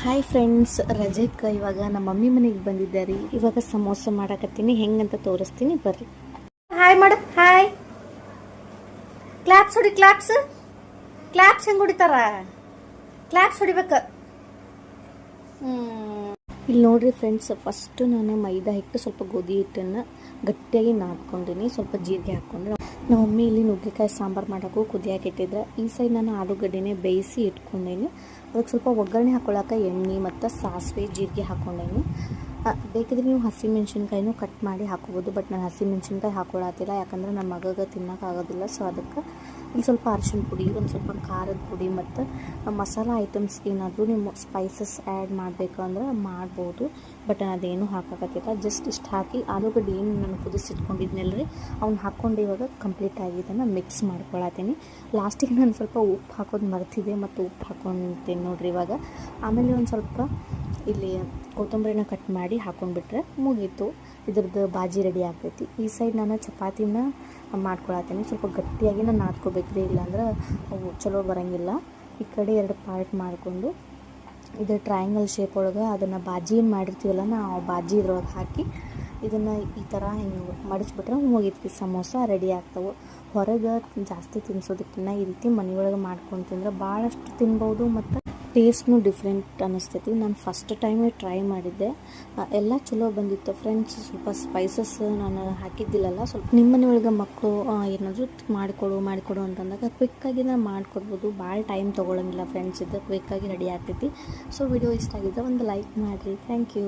Hi friends, ರಜೆಗೆ ಇವಾಗ ನಮ್ಮ mummy ಮನೆಗೆ ಬಂದಿದ್ದಾರೆ. ಇವಾಗ ಸಮೋಸ ಮಾಡಕತ್ತೀನಿ, ಹೆಂಗಂತ ತೋರಿಸ್ತೀನಿ ಬರ್ರಿ. ಹಾಯ್ ಮಾಡು, ಹಾಯ್. ಕ್ಲಾಪ್ಸ್ ಹೊಡಿ, ಕ್ಲಾಪ್ಸ್ ಹೆಂಗೆ ಹೊಡಿತಾರ? ಕ್ಲಾಪ್ಸ್ ಹೊಡಿಬೇಕು. ಇಲ್ಲಿ ನೋಡ್ರಿ ಫ್ರೆಂಡ್ಸ್, ಫಸ್ಟ್ ನಾನು ಮೈದಾ ಹಿಟ್ಟು ಸ್ವಲ್ಪ ಗೋಧಿ ಹಿಟ್ಟನ್ನು ಗಟ್ಟಿಯಾಗಿ ನಾದ್ಕೊಂಡಿನಿ, ಸ್ವಲ್ಪ ಜೀರಿಗೆ ಹಾಕ್ಕೊಂಡು. ನಮ್ಮ ಮಮ್ಮಿ ಇಲ್ಲಿ ನುಗ್ಗೆಕಾಯಿ ಸಾಂಬಾರು ಮಾಡೋಕ್ಕೂ ಕುದಿಯಾಕೆ ಇಟ್ಟಿದ್ರೆ. ಈ ಸೈಡ್ ನಾನು ಆಲೂಗಡ್ಡೆನೇ ಬೇಯಿಸಿ ಇಟ್ಕೊಂಡೇನಿ. ಅದಕ್ಕೆ ಸ್ವಲ್ಪ ಒಗ್ಗರಣೆ ಹಾಕೊಳ್ಳೋಕೆ ಎಣ್ಣೆ ಮತ್ತು ಸಾಸಿವೆ ಜೀರಿಗೆ ಹಾಕ್ಕೊಂಡೇನಿ. ಬೇಕಿದ್ರೆ ನೀವು ಹಸಿಮೆಣ್ಸಿನ್ಕಾಯಿನೂ ಕಟ್ ಮಾಡಿ ಹಾಕೋಬೋದು, ಬಟ್ ನಾನು ಹಸಿಮೆಣ್ಸಿನ್ಕಾಯಿ ಹಾಕೊಳ್ಳತ್ತಿಲ್ಲ, ಯಾಕಂದರೆ ನನ್ನ ಮಗಗೆ ತಿನ್ನೋಕ್ಕಾಗೋದಿಲ್ಲ. ಸೊ ಅದಕ್ಕೆ ಇಲ್ಲಿ ಸ್ವಲ್ಪ ಅರಿಶಿನ ಪುಡಿ, ಒಂದು ಸ್ವಲ್ಪ ಖಾರದ ಪುಡಿ ಮತ್ತು ಮಸಾಲ ಐಟಮ್ಸ್ ಏನಾದರೂ ನೀವು ಸ್ಪೈಸಸ್ ಆ್ಯಡ್ ಮಾಡಬೇಕು ಅಂದ್ರೆ ಮಾಡ್ಬೋದು, ಬಟ್ ಅದೇನು ಹಾಕೋಕತ್ತಿಲ್ಲ. ಜಸ್ಟ್ ಇಷ್ಟು ಹಾಕಿ ಆಲೂಗಡ್ಡೆ ಏನು ನಾನು ಕುದಿಸಿಟ್ಕೊಂಡಿದ್ನಲ್ರಿ ಅವ್ನು ಹಾಕ್ಕೊಂಡು ಇವಾಗ ಕಂಪ್ಲೀಟ್ ಆಗಿದ್ದನ್ನು ಮಿಕ್ಸ್ ಮಾಡ್ಕೊಳತ್ತೀನಿ. ಲಾಸ್ಟಿಗೆ ನಾನು ಸ್ವಲ್ಪ ಉಪ್ಪು ಹಾಕೋದು ಮರ್ತಿದ್ದೆ, ಮತ್ತು ಉಪ್ಪು ಹಾಕ್ಕೊಂತೀನಿ ನೋಡ್ರಿ ಇವಾಗ. ಆಮೇಲೆ ಒಂದು ಸ್ವಲ್ಪ ಇಲ್ಲಿ ಕೊತ್ತಂಬರಿನ ಕಟ್ ಮಾಡಿ ಹಾಕ್ಕೊಂಡ್ಬಿಟ್ರೆ ಮುಗೀತು, ಇದ್ರದ್ದು ಬಾಜಿ ರೆಡಿ ಆಗ್ತೈತಿ. ಈ ಸೈಡ್ ನಾನು ಚಪಾತಿನ ಮಾಡ್ಕೊಳತ್ತೀನಿ. ಸ್ವಲ್ಪ ಗಟ್ಟಿಯಾಗಿ ನಾನು ನಾದ್ಕೋಬೇಕ್ರಿ, ಇಲ್ಲಾಂದ್ರೆ ಅವು ಚಲೋ ಬರೋಂಗಿಲ್ಲ. ಈ ಕಡೆ 2 ಪಾರ್ಟ್ ಮಾಡಿಕೊಂಡು ಇದು ಟ್ರಯಾಂಗಲ್ ಶೇಪ್ ಒಳಗೆ ಅದನ್ನು ಬಾಜಿ ಏನು ಮಾಡಿರ್ತೀವಲ್ಲ, ನಾವು ಬಾಜಿ ಇದ್ರೊಳಗೆ ಹಾಕಿ ಇದನ್ನು ಈ ಥರ ಹಿಂಗೆ ಮಡಿಸ್ಬಿಟ್ರೆ ಮುಗೀತು, ಸಮೋಸ ರೆಡಿ ಆಗ್ತವೆ. ಹೊರಗೆ ಜಾಸ್ತಿ ತಿನ್ನಿಸೋದಕ್ಕಿಂತ ಈ ರೀತಿ ಮನೆಯೊಳಗೆ ಮಾಡ್ಕೊಂಡು ತಿಂದ್ರೆ ಭಾಳಷ್ಟು ತಿನ್ಬೋದು, ಮತ್ತು ಟೇಸ್ಟ್ನೂ ಡಿಫ್ರೆಂಟ್ ಅನ್ನಿಸ್ತೈತಿ. ನಾನು ಫಸ್ಟ್ ಟೈಮೇ ಟ್ರೈ ಮಾಡಿದ್ದೆ, ಎಲ್ಲ ಚಲೋ ಬಂದಿತ್ತು ಫ್ರೆಂಡ್ಸ್. ಸ್ವಲ್ಪ ಸ್ಪೈಸಸ್ ನಾನು ಹಾಕಿದ್ದಿಲ್ಲಲ್ಲ, ಸ್ವಲ್ಪ ನಿಮ್ಮ ಮನೆಯೊಳಗೆ ಮಕ್ಕಳು ಏನಾದರೂ ಮಾಡಿಕೊಡು ಅಂತಂದಾಗ ಕ್ವಿಕ್ಕಾಗಿ ನಾನು ಮಾಡಿಕೊಡ್ಬೋದು. ಭಾಳ ಟೈಮ್ ತೊಗೊಳಂಗಿಲ್ಲ ಫ್ರೆಂಡ್ಸ್, ಇದು ಕ್ವಿಕ್ಕಾಗಿ ರೆಡಿ ಆಗ್ತೈತಿ. ಸೊ ವಿಡಿಯೋ ಇಷ್ಟ ಆಗಿದ್ದರೆ ಒಂದು ಲೈಕ್ ಮಾಡಿರಿ. Thank you.